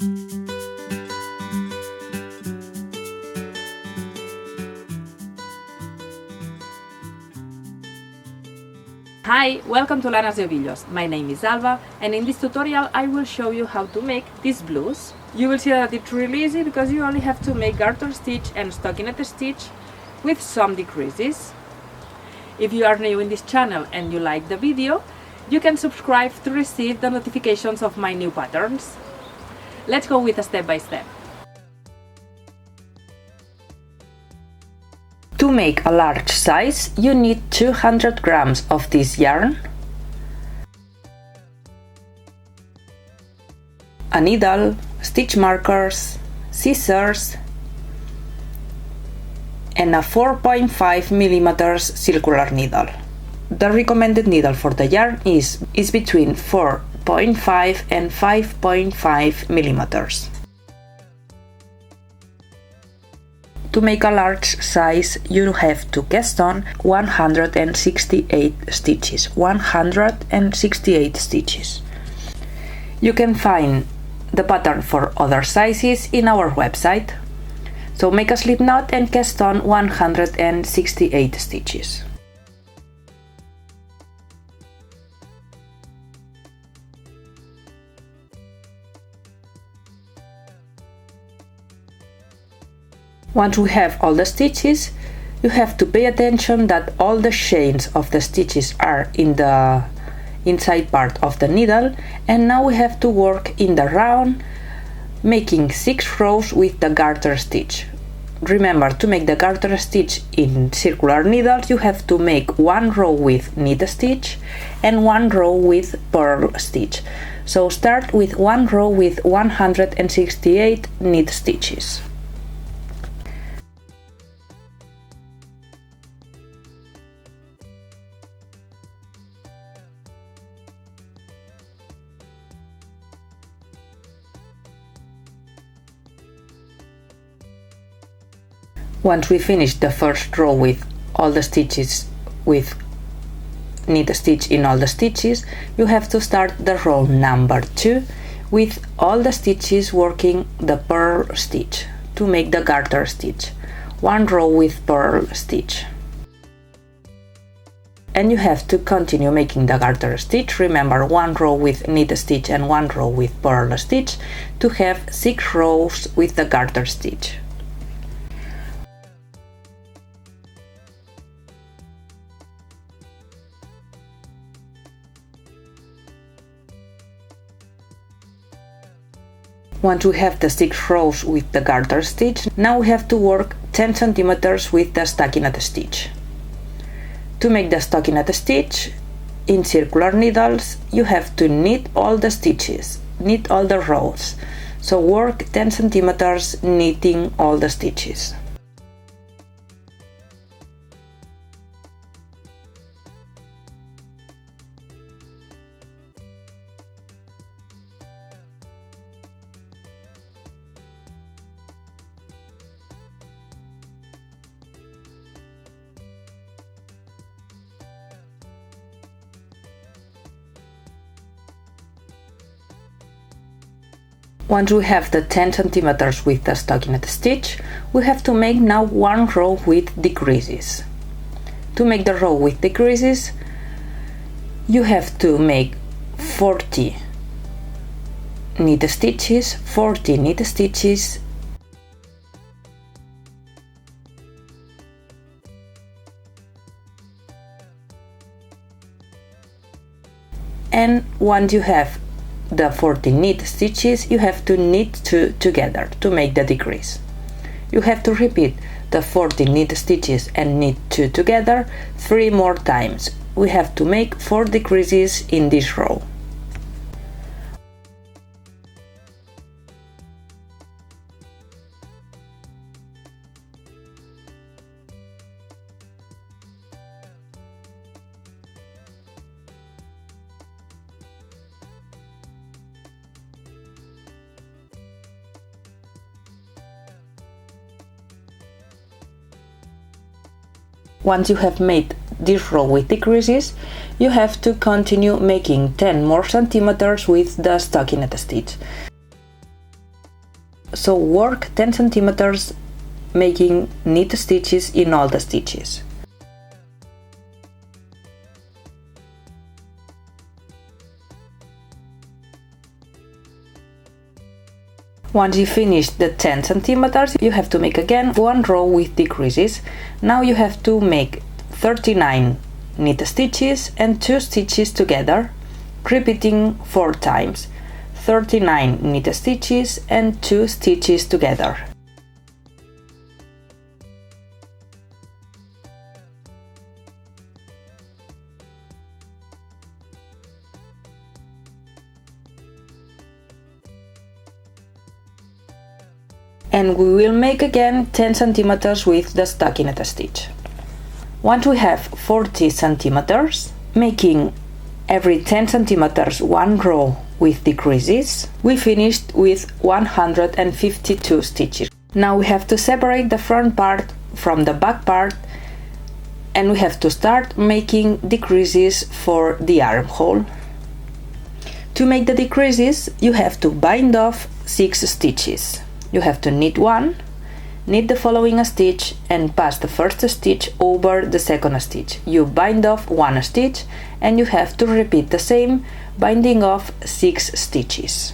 Hi, welcome to Lanas y Ovillos. My name is Alba, and in this tutorial I will show you how to make this blouse. You will see that it's really easy because you only have to make garter stitch and stockinette stitch with some decreases. If you are new in this channel and you like the video, you can subscribe to receive the notifications of my new patterns. Let's go with a step by step. To make a large size, you need 200 grams of this yarn, a needle, stitch markers, scissors, and a 4.5 millimeters circular needle. The recommended needle for the yarn is between 4.5 and 5.5 millimeters. To make a large size, you have to cast on 168 stitches. 168 stitches. You can find the pattern for other sizes in our website. So make a slip knot and cast on 168 stitches. Once we have all the stitches, you have to pay attention that all the chains of the stitches are in the inside part of the needle, and now we have to work in the round, making 6 rows with the garter stitch. Remember, to make the garter stitch in circular needles, you have to make 1 row with knit stitch and 1 row with purl stitch. So start with 1 row with 168 knit stitches. Once we finish the first row with all the stitches with knit stitch in all the stitches, you have to start the row number 2 with all the stitches working the purl stitch to make the garter stitch. 1 row with purl stitch. And you have to continue making the garter stitch. Remember, 1 row with knit stitch and 1 row with purl stitch to have 6 rows with the garter stitch. Once we have the 6 rows with the garter stitch, now we have to work 10 centimeters with the stockinette stitch. To make the stockinette stitch in circular needles, you have to knit all the stitches, knit all the rows. So work 10 centimeters knitting all the stitches. Once we have the 10 centimeters with the stockinette stitch, we have to make now 1 row with decreases. To make the row with decreases, you have to make 40 knit stitches, 40 knit stitches, and once you have the 40 knit stitches, you have to knit 2 together to make the decrease. You have to repeat the 40 knit stitches and knit 2 together 3 more times. We have to make 4 decreases in this row. Once you have made this row with decreases, you have to continue making 10 more centimeters with the stockinette stitch. so work 10 centimeters making knit stitches in all the stitches. Once you finish the 10 centimeters, you have to make again one row with decreases. Now you have to make 39 knit stitches and 2 stitches together, repeating 4 times. 39 knit stitches and 2 stitches together. And we will make again 10 centimeters with the stockinette stitch. Once we have 40 centimeters, making every 10 centimeters one row with decreases, we finished with 152 stitches. Now we have to separate the front part from the back part, and we have to start making decreases for the armhole. To make the decreases, you have to bind off 6 stitches. You have to knit one, knit the following stitch and pass the first stitch over the second stitch. You bind off 1 stitch and you have to repeat the same, binding off 6 stitches.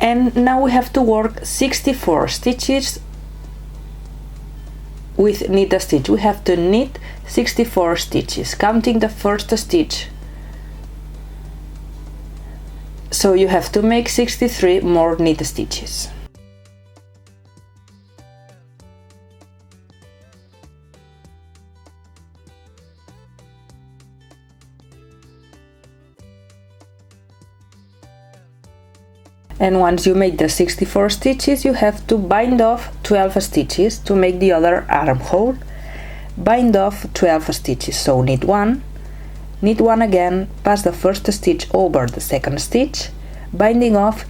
And now we have to work 64 stitches with knit a stitch. We have to knit 64 stitches, counting the first stitch. So you have to make 63 more knit stitches. And once you make the 64 stitches, you have to bind off 12 stitches to make the other armhole. Bind off 12 stitches, so knit one again, pass the first stitch over the second stitch, binding off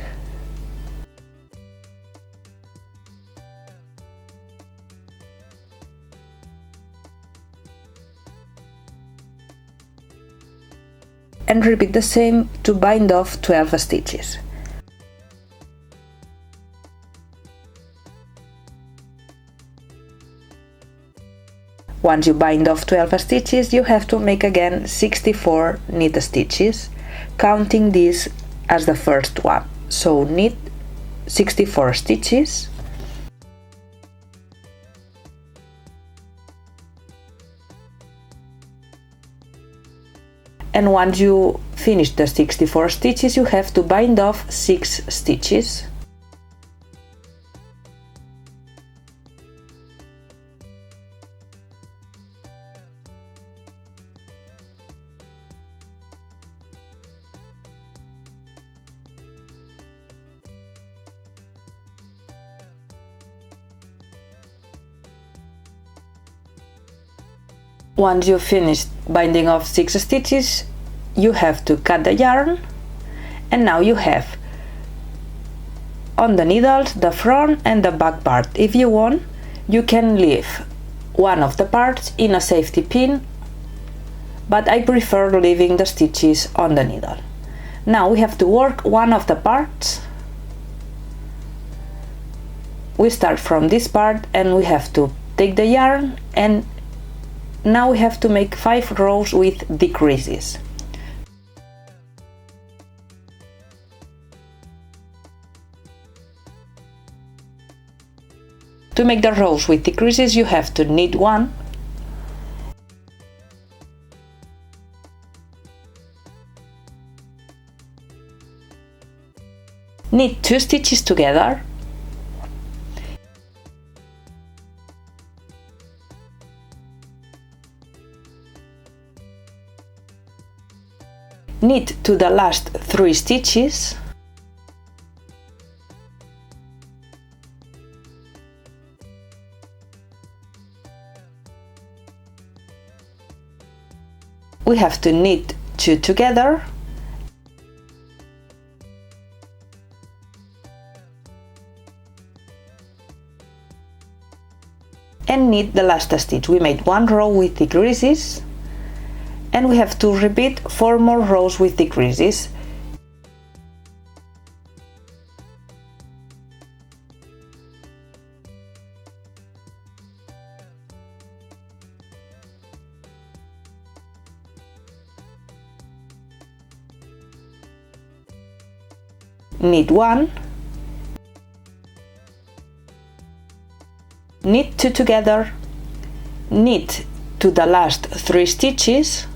and repeat the same to bind off 12 stitches. Once you bind off 12 stitches, you have to make again 64 knit stitches, counting this as the first one. So knit 64 stitches. And once you finish the 64 stitches, you have to bind off 6 stitches. Once you've finished binding off 6 stitches, you have to cut the yarn, and now you have on the needles the front and the back part. If you want, you can leave one of the parts in a safety pin, but I prefer leaving the stitches on the needle. Now we have to work one of the parts. We start from this part and we have to take the yarn, and now we have to make 5 rows with decreases. To make the rows with decreases, you have to knit one, knit 2 stitches together, knit to the last 3 stitches, we have to knit 2 together and knit the last stitch. We made 1 row with decreases and we have to repeat 4 more rows with decreases. Knit 1, knit 2 together, knit to the last 3 stitches,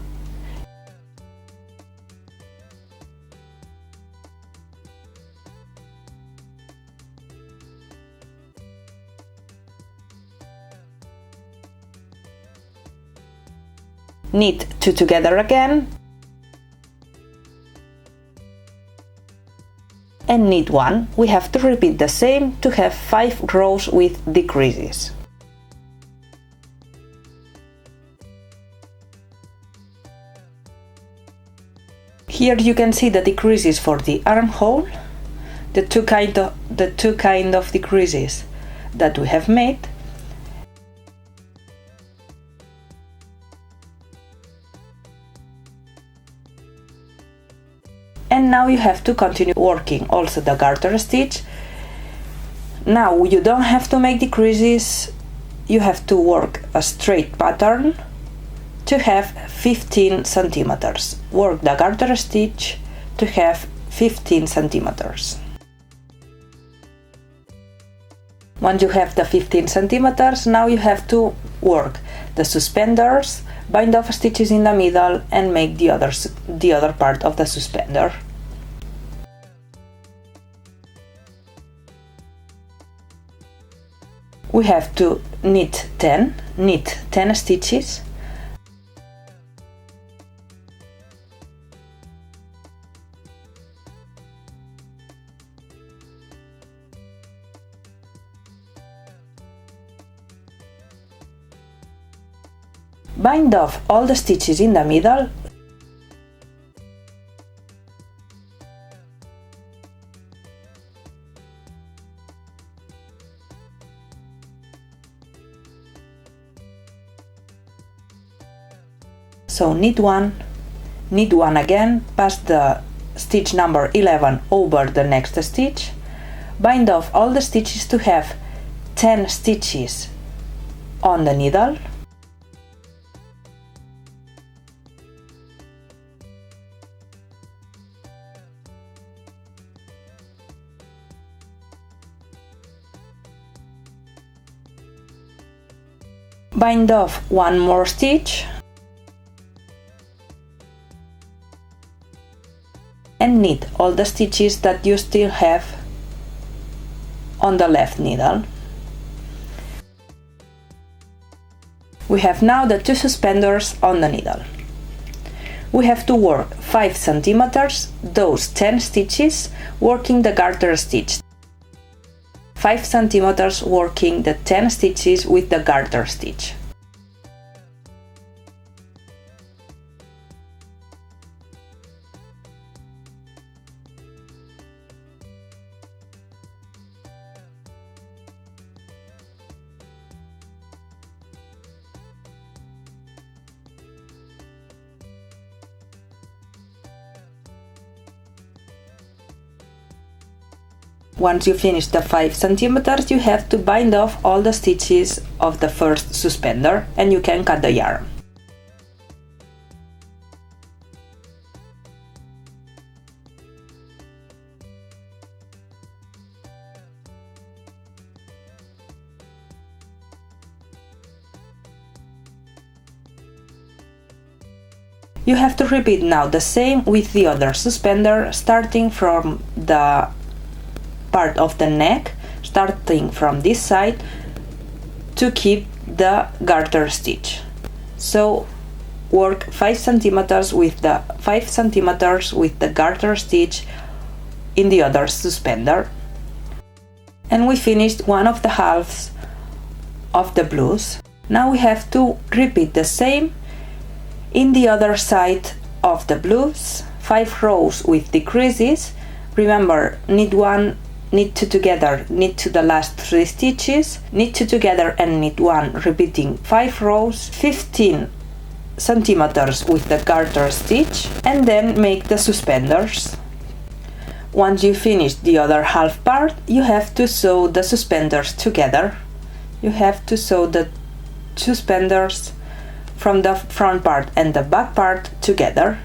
knit 2 together again, and knit 1. We have to repeat the same to have 5 rows with decreases. Here you can see the decreases for the armhole, the two kind of decreases that we have made. And now you have to continue working also the garter stitch. Now you don't have to make decreases, you have to work a straight pattern to have 15 centimeters. Work the garter stitch to have 15 centimeters. Once you have the 15 centimeters, now you have to work the suspenders, bind off stitches in the middle and make the other part of the suspender. We have to knit 10 stitches, bind off all the stitches in the middle, so knit 1 again, pass the stitch number 11 over the next stitch, bind off all the stitches to have 10 stitches on the needle, bind off 1 more stitch and knit all the stitches that you still have on the left needle. We have now the 2 suspenders on the needle. We have to work 5 centimeters, those 10 stitches, working the garter stitch. 5 centimeters working the 10 stitches with the garter stitch. Once you finish the 5 centimeters, you have to bind off all the stitches of the first suspender and you can cut the yarn. You have to repeat now the same with the other suspender, starting from the part of the neck, starting from this side to keep the garter stitch. So work 5 centimeters with the 5 centimeters with the garter stitch in the other suspender. And we finished one of the halves of the blouse. Now we have to repeat the same In the other side of the blouse, 5 rows with decreases. Remember, knit 1, knit 2 together, knit to the last 3 stitches, knit 2 together and knit 1, repeating 5 rows, 15 centimeters with the garter stitch, and then make the suspenders. Once you finish the other half part, you have to sew the suspenders together. You have to sew the suspenders from the front part and the back part together.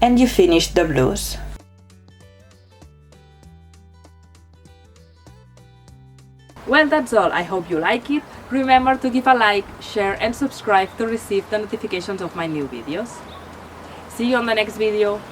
And you finish the blouse. Well, that's all. I hope you like it. Remember to give a like, share and subscribe to receive the notifications of my new videos. See you on the next video.